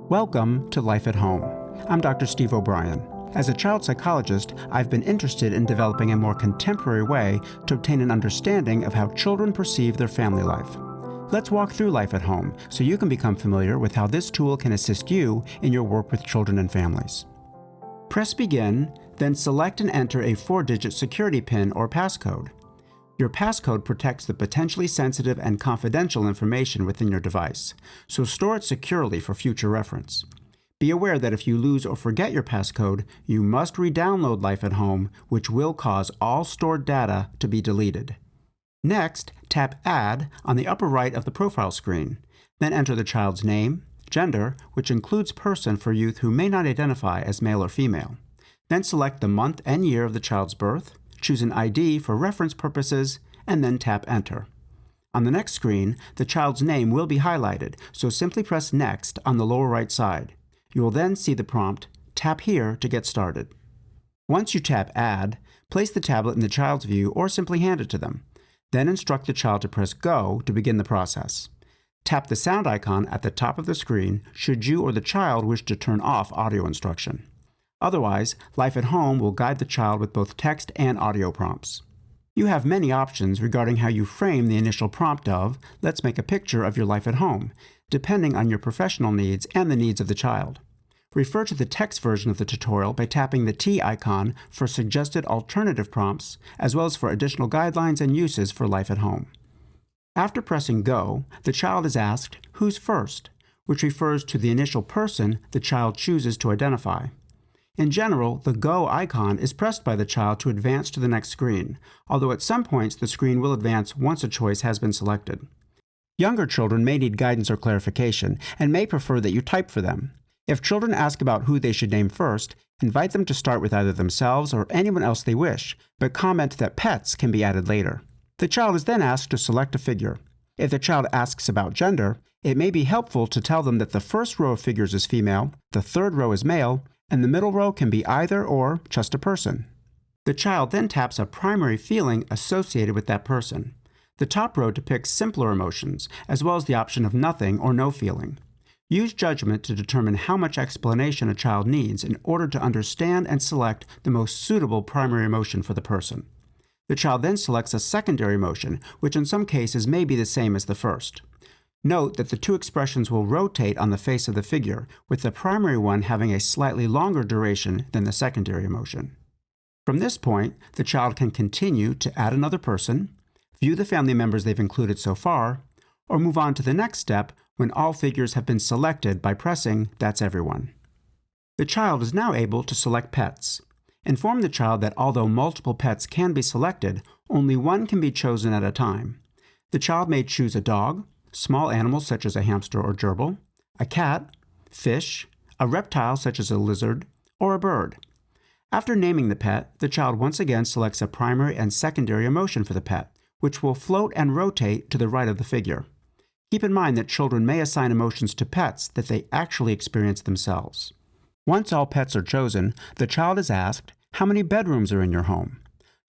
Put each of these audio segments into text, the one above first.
Welcome to Life at Home. I'm Dr. Steve O'Brien. As a child psychologist, I've been interested in developing a more contemporary way to obtain an understanding of how children perceive their family life. Let's walk through Life at Home so you can become familiar with how this tool can assist you in your work with children and families. Press Begin, then select and enter a 4-digit security PIN or passcode. Your passcode protects the potentially sensitive and confidential information within your device, so store it securely for future reference. Be aware that if you lose or forget your passcode, you must re-download Life at Home, which will cause all stored data to be deleted. Next, tap Add on the upper right of the profile screen. Then enter the child's name, gender, which includes person for youth who may not identify as male or female. Then select the month and year of the child's birth, choose an ID for reference purposes, and then tap Enter. On the next screen, the child's name will be highlighted, so simply press Next on the lower right side. You will then see the prompt, Tap here to get started. Once you tap Add, place the tablet in the child's view or simply hand it to them. Then instruct the child to press Go to begin the process. Tap the sound icon at the top of the screen should you or the child wish to turn off audio instruction. Otherwise, Life at Home will guide the child with both text and audio prompts. You have many options regarding how you frame the initial prompt of, let's make a picture of your life at home, depending on your professional needs and the needs of the child. Refer to the text version of the tutorial by tapping the T icon for suggested alternative prompts, as well as for additional guidelines and uses for Life at Home. After pressing Go, the child is asked, Who's first?, which refers to the initial person the child chooses to identify. In general, the Go icon is pressed by the child to advance to the next screen, although at some points the screen will advance once a choice has been selected. Younger children may need guidance or clarification and may prefer that you type for them. If children ask about who they should name first, invite them to start with either themselves or anyone else they wish, but comment that pets can be added later. The child is then asked to select a figure. If the child asks about gender, it may be helpful to tell them that the first row of figures is female, the third row is male, and the middle row can be either or just a person. The child then taps a primary feeling associated with that person. The top row depicts simpler emotions, as well as the option of nothing or no feeling. Use judgment to determine how much explanation a child needs in order to understand and select the most suitable primary emotion for the person. The child then selects a secondary emotion, which in some cases may be the same as the first. Note that the two expressions will rotate on the face of the figure, with the primary one having a slightly longer duration than the secondary emotion. From this point, the child can continue to add another person, view the family members they've included so far, or move on to the next step when all figures have been selected by pressing That's Everyone. The child is now able to select pets. Inform the child that although multiple pets can be selected, only one can be chosen at a time. The child may choose a dog, small animals such as a hamster or gerbil, a cat, fish, a reptile such as a lizard, or a bird. After naming the pet, the child once again selects a primary and secondary emotion for the pet, which will float and rotate to the right of the figure. Keep in mind that children may assign emotions to pets that they actually experience themselves. Once all pets are chosen, the child is asked, How many bedrooms are in your home?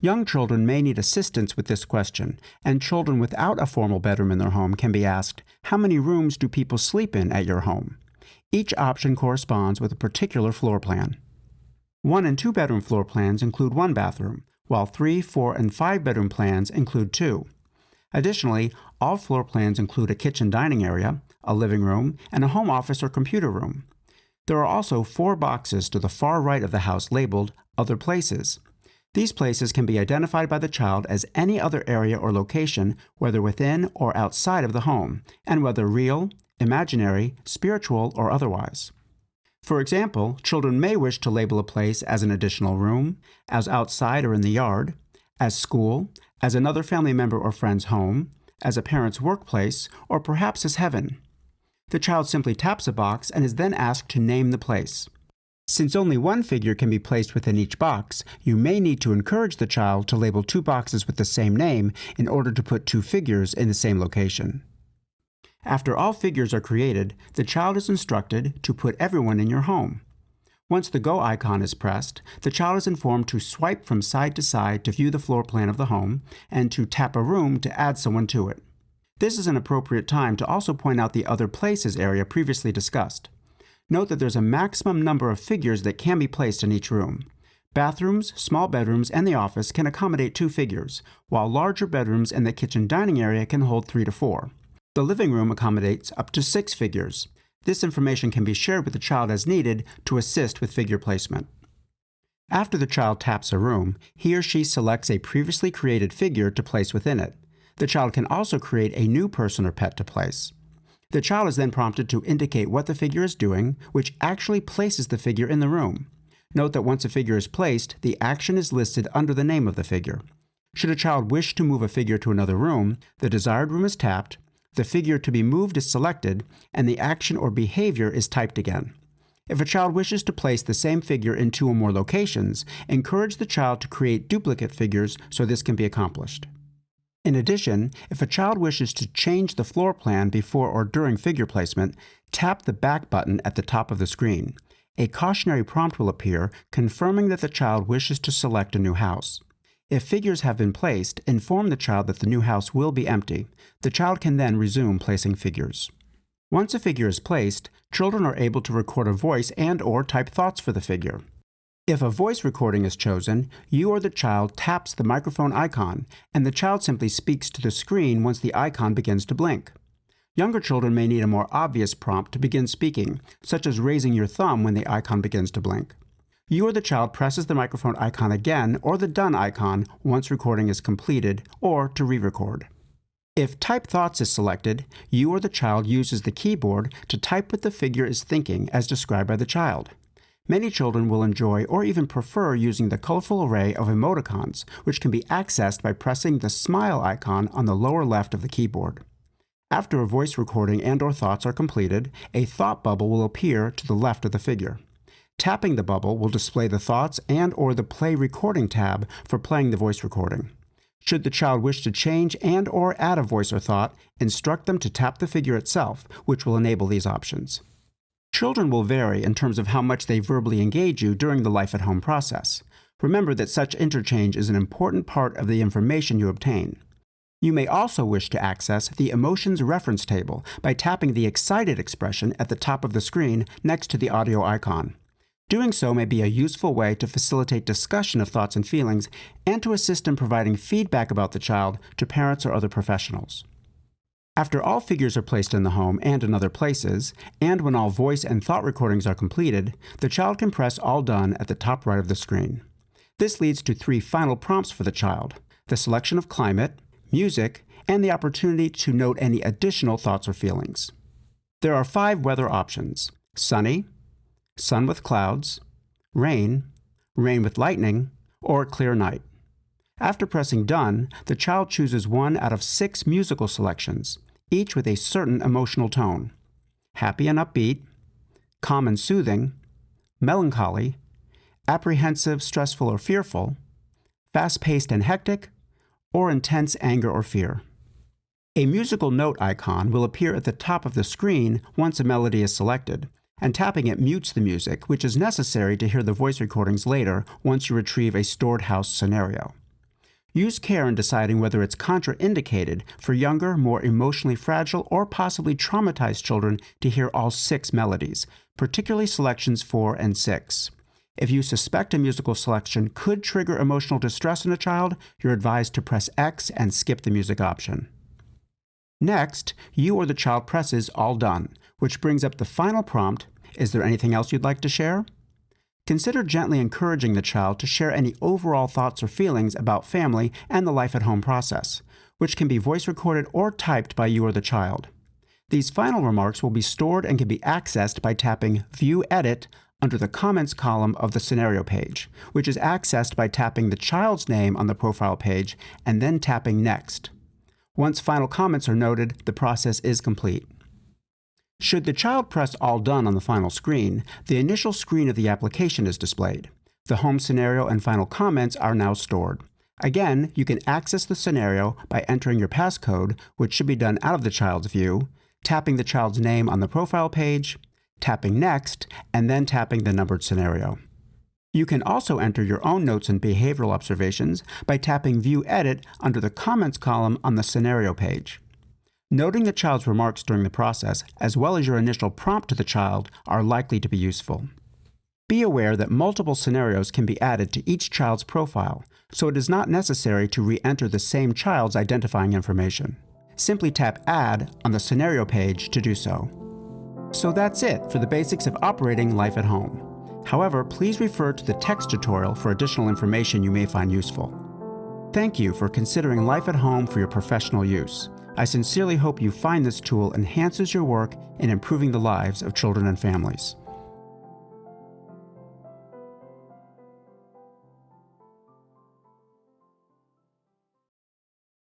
Young children may need assistance with this question, and children without a formal bedroom in their home can be asked, How many rooms do people sleep in at your home? Each option corresponds with a particular floor plan. 1- and 2-bedroom floor plans include 1 bathroom, while 3-, 4-, and 5-bedroom plans include 2. Additionally, all floor plans include a kitchen dining area, a living room, and a home office or computer room. There are also 4 boxes to the far right of the house labeled Other Places. These places can be identified by the child as any other area or location, whether within or outside of the home, and whether real, imaginary, spiritual, or otherwise. For example, children may wish to label a place as an additional room, as outside or in the yard, as school, as another family member or friend's home, as a parent's workplace, or perhaps as heaven. The child simply taps a box and is then asked to name the place. Since only one figure can be placed within each box, you may need to encourage the child to label 2 boxes with the same name in order to put 2 figures in the same location. After all figures are created, the child is instructed to put everyone in your home. Once the Go icon is pressed, the child is informed to swipe from side to side to view the floor plan of the home and to tap a room to add someone to it. This is an appropriate time to also point out the Other Places area previously discussed. Note that there's a maximum number of figures that can be placed in each room. Bathrooms, small bedrooms, and the office can accommodate 2 figures, while larger bedrooms and the kitchen dining area can hold 3 to 4. The living room accommodates up to 6 figures. This information can be shared with the child as needed to assist with figure placement. After the child taps a room, he or she selects a previously created figure to place within it. The child can also create a new person or pet to place. The child is then prompted to indicate what the figure is doing, which actually places the figure in the room. Note that once a figure is placed, the action is listed under the name of the figure. Should a child wish to move a figure to another room, the desired room is tapped, the figure to be moved is selected, and the action or behavior is typed again. If a child wishes to place the same figure in 2 or more locations, encourage the child to create duplicate figures so this can be accomplished. In addition, if a child wishes to change the floor plan before or during figure placement, tap the back button at the top of the screen. A cautionary prompt will appear confirming that the child wishes to select a new house. If figures have been placed, inform the child that the new house will be empty. The child can then resume placing figures. Once a figure is placed, children are able to record a voice and/or type thoughts for the figure. If a voice recording is chosen, you or the child taps the microphone icon, and the child simply speaks to the screen once the icon begins to blink. Younger children may need a more obvious prompt to begin speaking, such as raising your thumb when the icon begins to blink. You or the child presses the microphone icon again or the done icon once recording is completed, or to re-record. If Type Thoughts is selected, you or the child uses the keyboard to type what the figure is thinking as described by the child. Many children will enjoy or even prefer using the colorful array of emoticons, which can be accessed by pressing the smile icon on the lower left of the keyboard. After a voice recording and/or thoughts are completed, a thought bubble will appear to the left of the figure. Tapping the bubble will display the thoughts and/or the Play Recording tab for playing the voice recording. Should the child wish to change and/or add a voice or thought, instruct them to tap the figure itself, which will enable these options. Children will vary in terms of how much they verbally engage you during the life at home process. Remember that such interchange is an important part of the information you obtain. You may also wish to access the Emotions Reference Table by tapping the excited expression at the top of the screen next to the audio icon. Doing so may be a useful way to facilitate discussion of thoughts and feelings and to assist in providing feedback about the child to parents or other professionals. After all figures are placed in the home and in other places, and when all voice and thought recordings are completed, the child can press All Done at the top right of the screen. This leads to 3 final prompts for the child: the selection of climate, music, and the opportunity to note any additional thoughts or feelings. There are 5 weather options: sunny, sun with clouds, rain, rain with lightning, or clear night. After pressing Done, the child chooses one out of 6 musical selections, each with a certain emotional tone: happy and upbeat, calm and soothing, melancholy, apprehensive, stressful, or fearful, fast-paced and hectic, or intense anger or fear. A musical note icon will appear at the top of the screen once a melody is selected, and tapping it mutes the music, which is necessary to hear the voice recordings later once you retrieve a stored house scenario. Use care in deciding whether it's contraindicated for younger, more emotionally fragile, or possibly traumatized children to hear all 6 melodies, particularly selections 4 and 6. If you suspect a musical selection could trigger emotional distress in a child, you're advised to press X and skip the music option. Next, you or the child presses All Done, which brings up the final prompt: is there anything else you'd like to share? Consider gently encouraging the child to share any overall thoughts or feelings about family and the life-at-home process, which can be voice recorded or typed by you or the child. These final remarks will be stored and can be accessed by tapping View Edit under the Comments column of the scenario page, which is accessed by tapping the child's name on the profile page and then tapping Next. Once final comments are noted, the process is complete. Should the child press All Done on the final screen, the initial screen of the application is displayed. The home scenario and final comments are now stored. Again, you can access the scenario by entering your passcode, which should be done out of the child's view, tapping the child's name on the profile page, tapping Next, and then tapping the numbered scenario. You can also enter your own notes and behavioral observations by tapping View Edit under the Comments column on the scenario page. Noting the child's remarks during the process, as well as your initial prompt to the child, are likely to be useful. Be aware that multiple scenarios can be added to each child's profile, so it is not necessary to re-enter the same child's identifying information. Simply tap Add on the scenario page to do so. So that's it for the basics of operating Life at Home. However, please refer to the text tutorial for additional information you may find useful. Thank you for considering Life at Home for your professional use. I sincerely hope you find this tool enhances your work in improving the lives of children and families.